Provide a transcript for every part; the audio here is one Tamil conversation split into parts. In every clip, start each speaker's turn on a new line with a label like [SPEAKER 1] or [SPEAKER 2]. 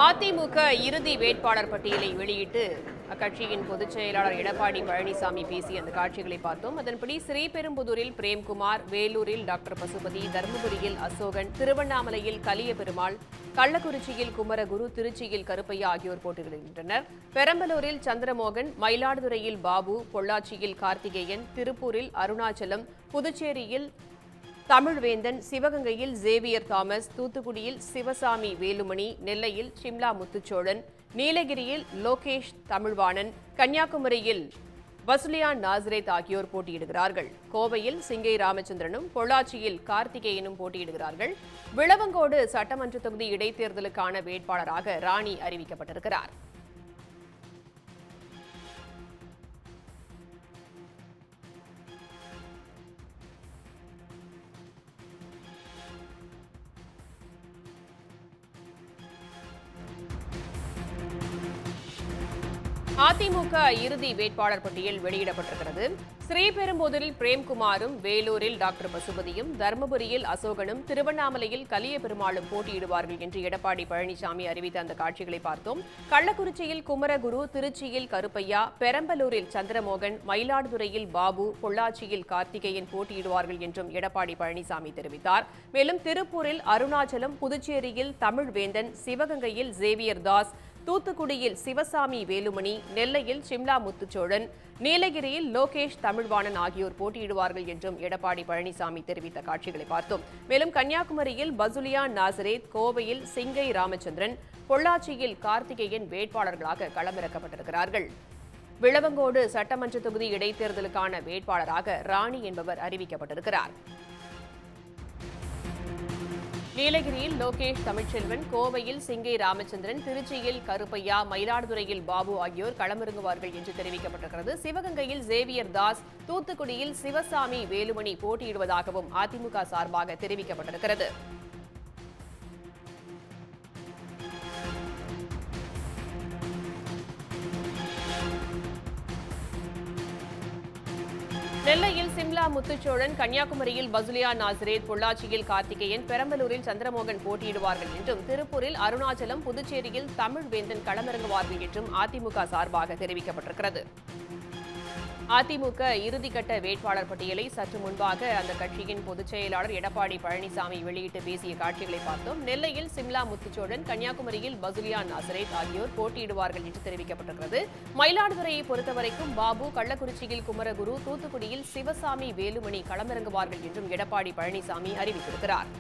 [SPEAKER 1] அதிமுக இறுதி வேட்பாளர் பட்டியலை வெளியிட்டு அக்கட்சியின் பொதுச் செயலாளர் எடப்பாடி பழனிசாமி பேசிய அந்த காட்சிகளை பார்த்தோம். அதன்படி ஸ்ரீபெரும்புதூரில் பிரேம்குமார், வேலூரில் டாக்டர் பசுபதி, தருமபுரியில் அசோகன், திருவண்ணாமலையில் கலியபெருமாள், கள்ளக்குறிச்சியில் குமரகுரு, திருச்சியில் கருப்பையா ஆகியோர் போட்டியிடுகின்றனர். பெரம்பலூரில் சந்திரமோகன், மயிலாடுதுறையில் பாபு, பொள்ளாச்சியில் கார்த்திகேயன், திருப்பூரில் அருணாச்சலம், புதுச்சேரியில் தமிழ்வேந்தன், சிவகங்கையில் சேவியர் தாமஸ், தூத்துக்குடியில் சிவசாமி வேலுமணி, நெல்லையில் ஷிம்லா முத்துச்சோழன், நீலகிரியில் லோகேஷ் தமிழ்வாணன், கன்னியாகுமரியில் வசுலியான் நாசரேத் ஆகியோர் போட்டியிடுகிறார்கள். கோவையில் சிங்கை ராமச்சந்திரனும் பொள்ளாச்சியில் கார்த்திகேயனும் போட்டியிடுகிறார்கள். விளவங்கோடு சட்டமன்ற தொகுதி இடைத்தேர்தலுக்கான வேட்பாளராக ராணி அறிவிக்கப்பட்டிருக்கிறார். அதிமுக இறுதி வேட்பாளர் பட்டியல் வெளியிடப்பட்டிருக்கிறது. ஸ்ரீபெரும்புதூரில் பிரேம்குமாரும், வேலூரில் டாக்டர் பசுபதியும், தருமபுரியில் அசோகனும், திருவண்ணாமலையில் கலியபெருமாளும் போட்டியிடுவார்கள் என்று எடப்பாடி பழனிசாமி அறிவித்த அந்த காட்சிகளை பார்த்தோம். கள்ளக்குறிச்சியில் குமரகுரு, திருச்சியில் கருப்பையா, பெரம்பலூரில் சந்திரமோகன், மயிலாடுதுறையில் பாபு, பொள்ளாச்சியில் கார்த்திகேயன் போட்டியிடுவார்கள் என்றும் எடப்பாடி பழனிசாமி தெரிவித்தார். மேலும் திருப்பூரில் அருணாச்சலம், புதுச்சேரியில் தமிழ்வேந்தன், சிவகங்கையில் சேவியர் தாஸ், தூத்துக்குடியில் சிவசாமி வேலுமணி, நெல்லையில் ஷிம்லா முத்துச்சோழன், நீலகிரியில் லோகேஷ் தமிழ்வாணன் ஆகியோர் போட்டியிடுவார்கள் என்றும் எடப்பாடி பழனிசாமி தெரிவித்த காட்சிகளை பார்த்தோம். மேலும் கன்னியாகுமரியில் வசுலியான் நாசரேத், கோவையில் சிங்கை ராமச்சந்திரன், பொள்ளாச்சியில் கார்த்திகேயன் வேட்பாளர்களாக களமிறக்கப்பட்டிருக்கிறார்கள். விளவங்கோடு சட்டமன்ற தொகுதி இடைத்தேர்தலுக்கான வேட்பாளராக ராணி என்பவர் அறிவிக்கப்பட்டிருக்கிறார். நீலகிரியில் லோகேஷ் தமிழ்ச்செல்வன், கோவையில் சிங்கை ராமச்சந்திரன், திருச்சியில் கருப்பையா, மயிலாடுதுறையில் பாபு ஆகியோர் களமிறங்குவார்கள் என்று தெரிவிக்கப்பட்டிருக்கிறது. சிவகங்கையில் சேவியர் தாஸ், தூத்துக்குடியில் சிவசாமி வேலுமணி போட்டியிடுவதாகவும் அதிமுக சார்பாக தெரிவிக்கப்பட்டிருக்கிறது. நெல்லையில் சிம்லா முத்துச்சோழன், கன்னியாகுமரியில் வசுலியான் நாசரேத், பொள்ளாச்சியில் கார்த்திகேயன், பெரம்பலூரில் சந்திரமோகன் போட்டியிடுவார்கள் என்றும், திருப்பூரில் அருணாச்சலம், புதுச்சேரியில் தமிழ்வேந்தன் களமிறங்குவார்கள் என்றும் அதிமுக சார்பாக தெரிவிக்கப்பட்டிருக்கிறது. அதிமுக இறுதிக்கட்ட வேட்பாளர் பட்டியலை சற்று முன்பாக அந்த கட்சியின் பொதுச் செயலாளர் எடப்பாடி பழனிசாமி வெளியிட்டு பேசிய காட்சிகளை பார்த்தோம். நெல்லையில் சிம்லா முத்துச்சோழன், கன்னியாகுமரியில் வசுலியான் நாசரேத் ஆகியோர் போட்டியிடுவார்கள் என்று தெரிவிக்கப்பட்டிருக்கிறது. மயிலாடுதுறையை பொறுத்தவரைக்கும் பாபு, கள்ளக்குறிச்சியில் குமரகுரு, தூத்துக்குடியில் சிவசாமி வேலுமணி களமிறங்குவார்கள் என்றும் எடப்பாடி பழனிசாமி அறிவித்திருக்கிறார்.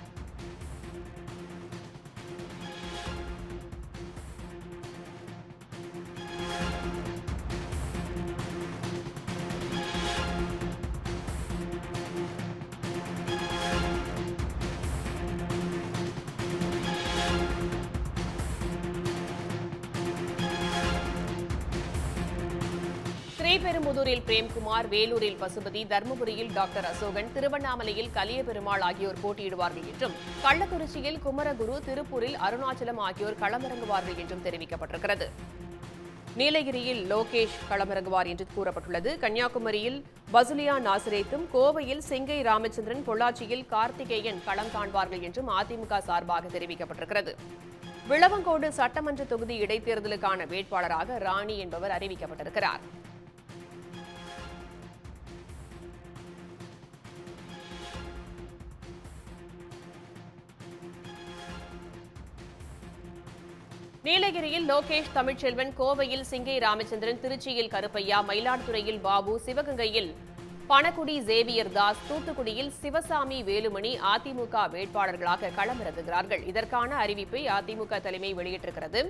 [SPEAKER 1] ஸ்ரீபெரும்புதூரில் பிரேம்குமார், வேலூரில் பசுபதி, தருமபுரியில் டாக்டர் அசோகன், திருவண்ணாமலையில் கலியபெருமாள் ஆகியோர் போட்டியிடுவார்கள் என்றும், கள்ளக்குறிச்சியில் குமரகுரு, திருப்பூரில் அருணாச்சலம் ஆகியோர் களமிறங்குவார்கள் என்றும் தெரிவிக்கப்பட்டிருக்கிறது. நீலகிரியில் லோகேஷ் களமிறங்குவார் என்று கூறப்பட்டுள்ளது. கன்னியாகுமரியில் வசுலியான் நாசரேத்தும், கோவையில் சிங்கை ராமச்சந்திரன், பொள்ளாச்சியில் கார்த்திகேயன் களம் காண்பார்கள் என்றும் அதிமுக சார்பாக தெரிவிக்கப்பட்டிருக்கிறது. விளவங்கோடு சட்டமன்ற தொகுதி இடைத்தேர்தலுக்கான வேட்பாளராக ராணி என்பவர் அறிவிக்கப்பட்டிருக்கிறார். நீலகிரியில் லோகேஷ் தமிழ்ச்செல்வன், கோவையில் சிங்கை ராமச்சந்திரன், திருச்சியில் கருப்பையா, மயிலாடுதுறையில் பாபு, சிவகங்கையில் பணக்குடி சேவியர் தாஸ், தூத்துக்குடியில் சிவசாமி வேலுமணி அதிமுக வேட்பாளர்களாக களமிறங்குகிறார்கள். இதற்கான அறிவிப்பை அதிமுக தலைமை வெளியிட்டிருக்கிறது.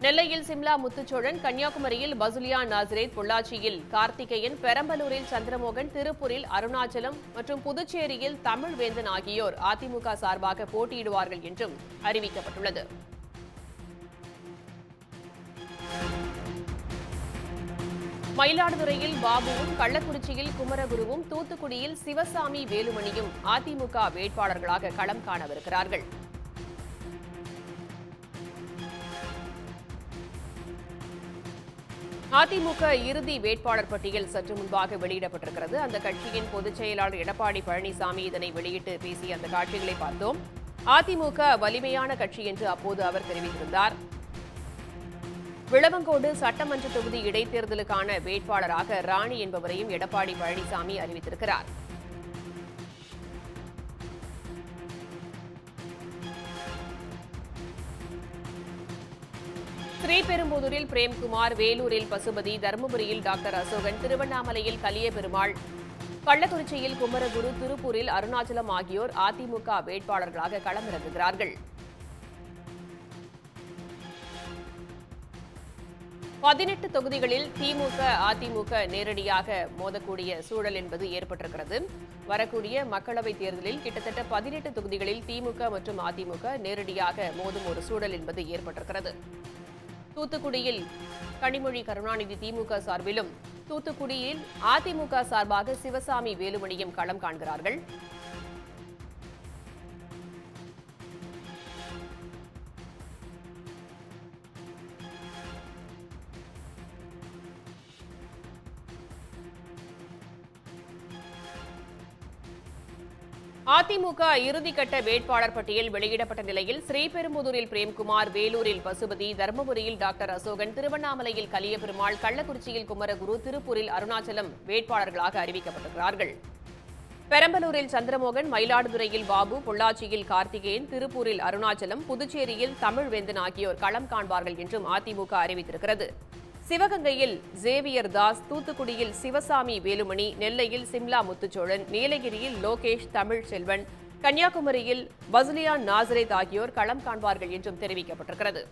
[SPEAKER 1] நெல்லையில் சிம்லா முத்துச்சோழன், கன்னியாகுமரியில் வசுலியான் நாசரேத், பொள்ளாச்சியில் கார்த்திகேயன், பெரம்பலூரில் சந்திரமோகன், திருப்பூரில் அருணாச்சலம் மற்றும் புதுச்சேரியில் தமிழ்வேந்தன் ஆகியோர் அதிமுக சார்பாக போட்டியிடுவார்கள் என்றும் அறிவிக்கப்பட்டுள்ளது. மயிலாடுதுறையில் பாபுவும், கள்ளக்குறிச்சியில் குமரகுருவும், தூத்துக்குடியில் சிவசாமி வேலுமணியும் அதிமுக வேட்பாளர்களாக களம் காணவிருக்கிறார்கள். அதிமுக இறுதி வேட்பாளர் பட்டியல் சற்று முன்பாக வெளியிடப்பட்டிருக்கிறது. அந்த கட்சியின் பொதுச் செயலாளர் எடப்பாடி பழனிசாமி இதனை வெளியிட்டு பேசிய அந்த காட்சிகளை பார்த்தோம். அதிமுக வலிமையான கட்சி என்று அப்போது அவர் தெரிவித்திருந்தார். விளவங்கோடு சட்டமன்ற தொகுதி இடைத்தேர்தலுக்கான வேட்பாளராக ராணி என்பவரையும் எடப்பாடி பழனிசாமி அறிவித்திருக்கிறார். ஸ்ரீபெரும்புதூரில் பிரேம்குமார், வேலூரில் பசுபதி, தருமபுரியில் டாக்டர் அசோகன், திருவண்ணாமலையில் கலியபெருமாள், கள்ளக்குறிச்சியில் குமரகுரு, திருப்பூரில் அருணாச்சலம் ஆகியோர் அதிமுக வேட்பாளர்களாக களமிறங்குகிறார்கள். 18 தொகுதிகளில் திமுக, அதிமுக நேரடியாக மோதக்கூடிய சூழல் என்பது ஏற்பட்டிருக்கிறது. வரக்கூடிய மக்களவைத் தேர்தலில் கிட்டத்தட்ட 18 தொகுதிகளில் திமுக மற்றும் அதிமுக நேரடியாக மோதும் ஒரு சூழல் என்பது ஏற்பட்டிருக்கிறது. தூத்துக்குடியில் கனிமொழி கருணாநிதி திமுக சார்பிலும், தூத்துக்குடியில் அதிமுக சார்பாக சிவசாமி வேலுமணியும் களம் காண்கிறார்கள். அதிமுக இறுதிக்கட்ட வேட்பாளர் பட்டியல் வெளியிடப்பட்ட நிலையில் ஸ்ரீபெரும்புதூரில் பிரேம்குமார், வேலூரில் பசுபதி, தருமபுரியில் டாக்டர் அசோகன், திருவண்ணாமலையில் கலியபெருமாள், கள்ளக்குறிச்சியில் குமரகுரு, திருப்பூரில் அருணாச்சலம் வேட்பாளர்களாக அறிவிக்கப்பட்டிருக்கிறார்கள். பெரம்பலூரில் சந்திரமோகன், மயிலாடுதுறையில் பாபு, பொள்ளாச்சியில் கார்த்திகேயன், திருப்பூரில் அருணாச்சலம், புதுச்சேரியில் தமிழ்வேந்தன் ஆகியோர் களம் காண்பார்கள் என்றும் அதிமுக அறிவித்திருக்கிறது. சிவகங்கையில் சேவியர் தாஸ், தூத்துக்குடியில் சிவசாமி வேலுமணி, நெல்லையில் சிம்லா முத்துச்சோழன், நீலகிரியில் லோகேஷ் தமிழ் செல்வன், கன்னியாகுமரியில் பசுலியான் நாசரேத் ஆகியோர் களம் காண்பார்கள் என்றும் தெரிவிக்கப்பட்டிருக்கிறது.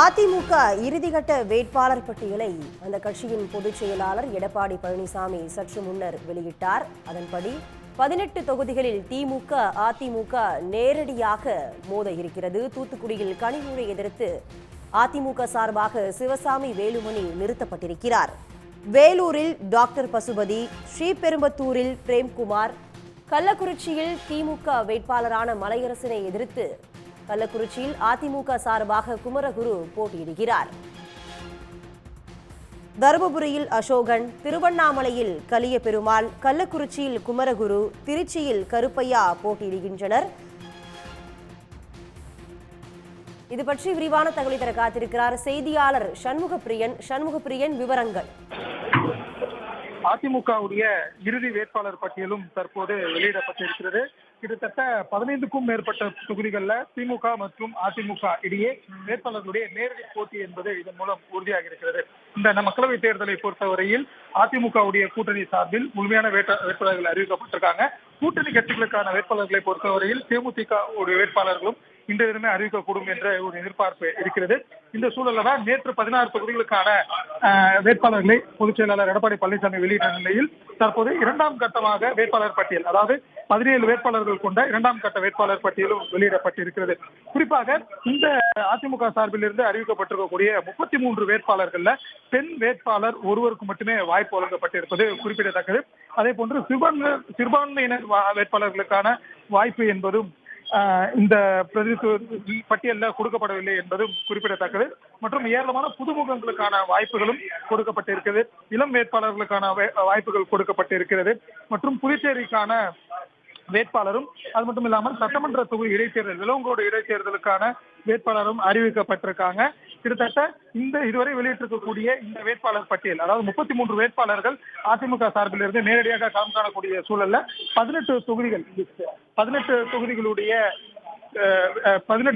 [SPEAKER 2] அதிமுக இறுதிக்கட்ட வேட்பாளர் பட்டியலை அந்த கட்சியின் பொதுச் செயலாளர் எடப்பாடி பழனிசாமி சற்று முன்னர் வெளியிட்டார். அதன்படி 18 தொகுதிகளில் திமுக, அதிமுக நேரடியாக மோத இருக்கிறது. தூத்துக்குடியில் கனிமொழியை எதிர்த்து அதிமுக சார்பாக சிவசாமி வேலுமணி நிறுத்தப்பட்டிருக்கிறார். வேலூரில் டாக்டர் பசுபதி, ஸ்ரீபெரும்பத்தூரில் பிரேம்குமார், கள்ளக்குறிச்சியில் திமுக வேட்பாளரான மலையரசனை எதிர்த்து கள்ளக்குறிச்சியில் அதிமுக சார்பாக குமரகுரு போட்டியிடுகிறார். தருமபுரியில் அசோகன், திருவண்ணாமலையில் கலியபெருமாள், கள்ளக்குறிச்சியில் குமரகுரு, திருச்சியில் கருப்பையா போட்டியிடுகின்றனர். இது பற்றி விரிவான தகவலை தர காத்திருக்கிறார் செய்தியாளர் சண்முகப்பிரியன். விவரங்கள்.
[SPEAKER 3] அதிமுகவுடைய இறுதி வேட்பாளர் பட்டியலும் தற்போது வெளியிடப்பட்டிருக்கிறது. கிட்டத்தட்ட 15க்கும் மேற்பட்ட தொகுதிகளில் திமுக மற்றும் அதிமுக இடையே வேட்பாளர்களுடைய நேரடி போட்டி என்பது இதன் மூலம் உறுதியாக இருக்கிறது. இந்த மக்களவை தேர்தலை பொறுத்தவரையில் அதிமுகவுடைய கூட்டணி சார்பில் முழுமையான வேட்பாளர்கள் அறிவிக்கப்பட்டிருக்காங்க. கூட்டணி கட்சிகளுக்கான வேட்பாளர்களை பொறுத்தவரையில் தேமுதிக வேட்பாளர்களும் இன்றைய தினமே அறிவிக்கக்கூடும் என்ற ஒரு எதிர்பார்ப்பு இருக்கிறது. இந்த சூழல்ல தான் நேற்று 16 தொகுதிகளுக்கான வேட்பாளர்களை பொதுச் செயலாளர் எடப்பாடி பழனிசாமி வெளியிட்ட நிலையில் தற்போது இரண்டாம் கட்டமாக வேட்பாளர் பட்டியல், அதாவது 17 வேட்பாளர்கள் கொண்ட இரண்டாம் கட்ட வேட்பாளர் பட்டியலும் வெளியிடப்பட்டிருக்கிறது. குறிப்பாக இந்த அதிமுக சார்பில் இருந்து அறிவிக்கப்பட்டிருக்கக்கூடிய 33 வேட்பாளர்கள்ல பெண் வேட்பாளர் ஒருவருக்கு மட்டுமே வாய்ப்பு வழங்கப்பட்டிருப்பது குறிப்பிடத்தக்கது. அதே போன்று சிறுபான்மையினர் வேட்பாளர்களுக்கான வாய்ப்பு என்பதும் இந்த பட்டியலில் கொடுக்கப்படவில்லை என்பதும் குறிப்பிடத்தக்கது. மற்றும் ஏராளமான புதுமுகங்களுக்கான வாய்ப்புகளும் கொடுக்கப்பட்டிருக்கிறது. இளம் வேட்பாளர்களுக்கான வாய்ப்புகள் கொடுக்கப்பட்டிருக்கிறது. மற்றும் புதுச்சேரிக்கான வேட்பாளரும், அது மட்டும் இல்லாமல் சட்டமன்ற தொகுதி இடைத்தேர்தல், விளவங்கோடு இடைத்தேர்தலுக்கான வேட்பாளரும் அறிவிக்கப்பட்டிருக்காங்க. கிட்டத்தட்ட இதுவரை வெளியிட்டிருக்கக்கூடிய இந்த வேட்பாளர் பட்டியல், அதாவது 33 வேட்பாளர்கள் அதிமுக சார்பில் இருந்து நேரடியாக களம் காணக்கூடிய சூழல்ல 18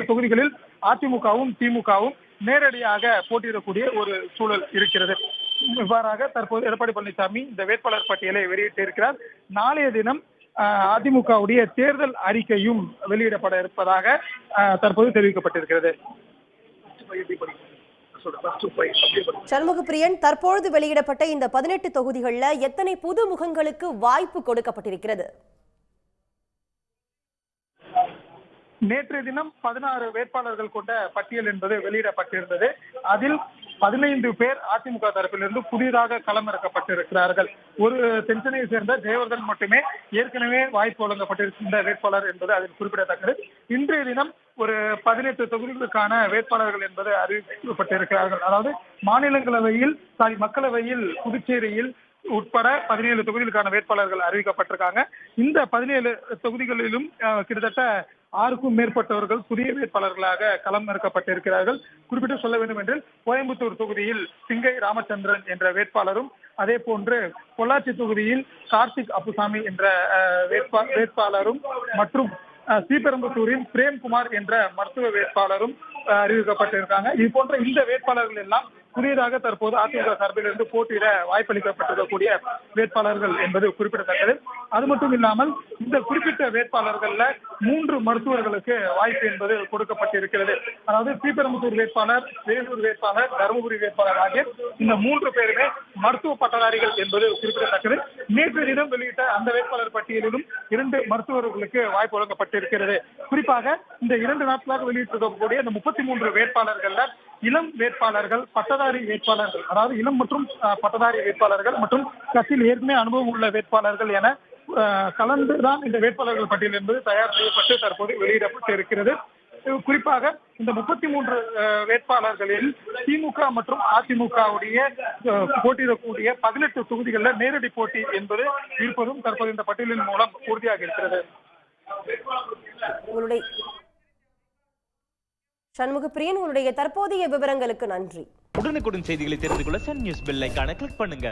[SPEAKER 3] தொகுதிகளில் அதிமுகவும் திமுகவும் நேரடியாக போட்டியிடக்கூடிய ஒரு சூழல் இருக்கிறது. இவ்வாறாக தற்போது எடப்பாடி பழனிசாமி இந்த வேட்பாளர் பட்டியலை வெளியிட்டிருக்கிறார். நாளைய தினம் அதிமுகவுடைய தேர்தல் அறிக்கையும் வெளியிடப்பட இருப்பதாக தற்போது தெரிவிக்கப்பட்டிருக்கிறது.
[SPEAKER 2] சண்முகப்பிரியன், தற்பொழுது வெளியிடப்பட்ட இந்த 18 தொகுதிகளில் எத்தனை புது முகங்களுக்கு வாய்ப்பு கொடுக்கப்பட்டிருக்கிறது?
[SPEAKER 3] நேற்றைய தினம் 16 வேட்பாளர்கள் கொண்ட பட்டியல் என்பது வெளியிடப்பட்டிருந்தது. அதில் 15 பேர் அதிமுக தரப்பிலிருந்து புதிதாக களமிறக்கப்பட்டிருக்கிறார்கள். ஒரு தென்சென்னையை சேர்ந்த ஜெயவர்தன் மட்டுமே ஏற்கனவே வாய்ப்பு வழங்கப்பட்டிருக்கின்ற வேட்பாளர் என்பது அதில் குறிப்பிடத்தக்கது. இன்றைய தினம் ஒரு 18 தொகுதிகளுக்கான வேட்பாளர்கள் என்பது அறிவிக்கப்பட்டிருக்கிறார்கள். அதாவது மக்களவையில் புதுச்சேரியில் உட்பட 17 தொகுதிகளுக்கான வேட்பாளர்கள் அறிவிக்கப்பட்டிருக்காங்க. இந்த 17 தொகுதிகளிலும் கிட்டத்தட்ட 6க்கும் மேற்பட்டவர்கள் புதிய வேட்பாளர்களாக களம் இறக்கப்பட்டிருக்கிறார்கள். குறிப்பிட்டு சொல்ல வேண்டும் என்றால் கோயம்புத்தூர் தொகுதியில் சிங்கை ராமச்சந்திரன் என்ற வேட்பாளரும், அதே போன்று பொள்ளாச்சி தொகுதியில் கார்த்திக் அப்புசாமி என்ற வேட்பாளரும் மற்றும் ஸ்ரீபெரும்புத்தூரில் பிரேம்குமார் என்ற மருத்துவ வேட்பாளரும் அறிவிக்கப்பட்டிருக்காங்க. இது போன்ற இந்த வேட்பாளர்கள் எல்லாம் புதியதாக தற்போது அதிமுக சார்பில் இருந்து போட்டியிட வாய்ப்பளிக்கப்பட்டிருக்கக்கூடிய வேட்பாளர்கள் என்பது குறிப்பிடத்தக்கது. அது மட்டும் இல்லாமல் இந்த குறிப்பிட்ட வேட்பாளர்கள்ல 3 மருத்துவர்களுக்கு வாய்ப்பு என்பது கொடுக்கப்பட்டிருக்கிறது. அதாவது ஸ்ரீபெரும்புத்தூர் வேட்பாளர், வேலூர் வேட்பாளர், தருமபுரி வேட்பாளர் ஆகிய இந்த 3 பேருமே மருத்துவ பட்டதாரிகள் என்பது குறிப்பிடத்தக்கது. நேற்று தினம் வெளியிட்ட அந்த வேட்பாளர் பட்டியலிலும் 2 மருத்துவர்களுக்கு வாய்ப்பு வழங்கப்பட்டிருக்கிறது. குறிப்பாக இந்த 2 நாட்களாக வெளியிட்டிருக்கக்கூடிய இந்த 33 வேட்பாளர்கள்ல இளம் வேட்பாளர்கள், பட்டதாரி வேட்பாளர்கள், அதாவது இளம் மற்றும் பட்டதாரி வேட்பாளர்கள் மற்றும் கட்சியில் ஏற்கனவே அனுபவம் உள்ள வேட்பாளர்கள் என கலந்துதான் இந்த வேட்பாளர்கள் பட்டியல் என்பது தயார் செய்யப்பட்டு தற்போது வெளியிடப்பட்டு இருக்கிறது. குறிப்பாக இந்த 33 வேட்பாளர்களில் திமுக மற்றும் அதிமுகவுடைய போட்டியிடக்கூடிய 18 தொகுதிகளில் நேரடி போட்டி என்பது இருப்பதும் தற்போது இந்த பட்டியலின் மூலம் உறுதியாக இருக்கிறது.
[SPEAKER 2] சண்முகப்பிரியன், உங்களுடைய தற்போதைய விவரங்களுக்கு நன்றி.
[SPEAKER 4] உடனுக்குடன் செய்திகளை தெரிந்து கொள்ள சன் நியூஸ் பெல் ஐகானை கிளிக் பண்ணுங்க.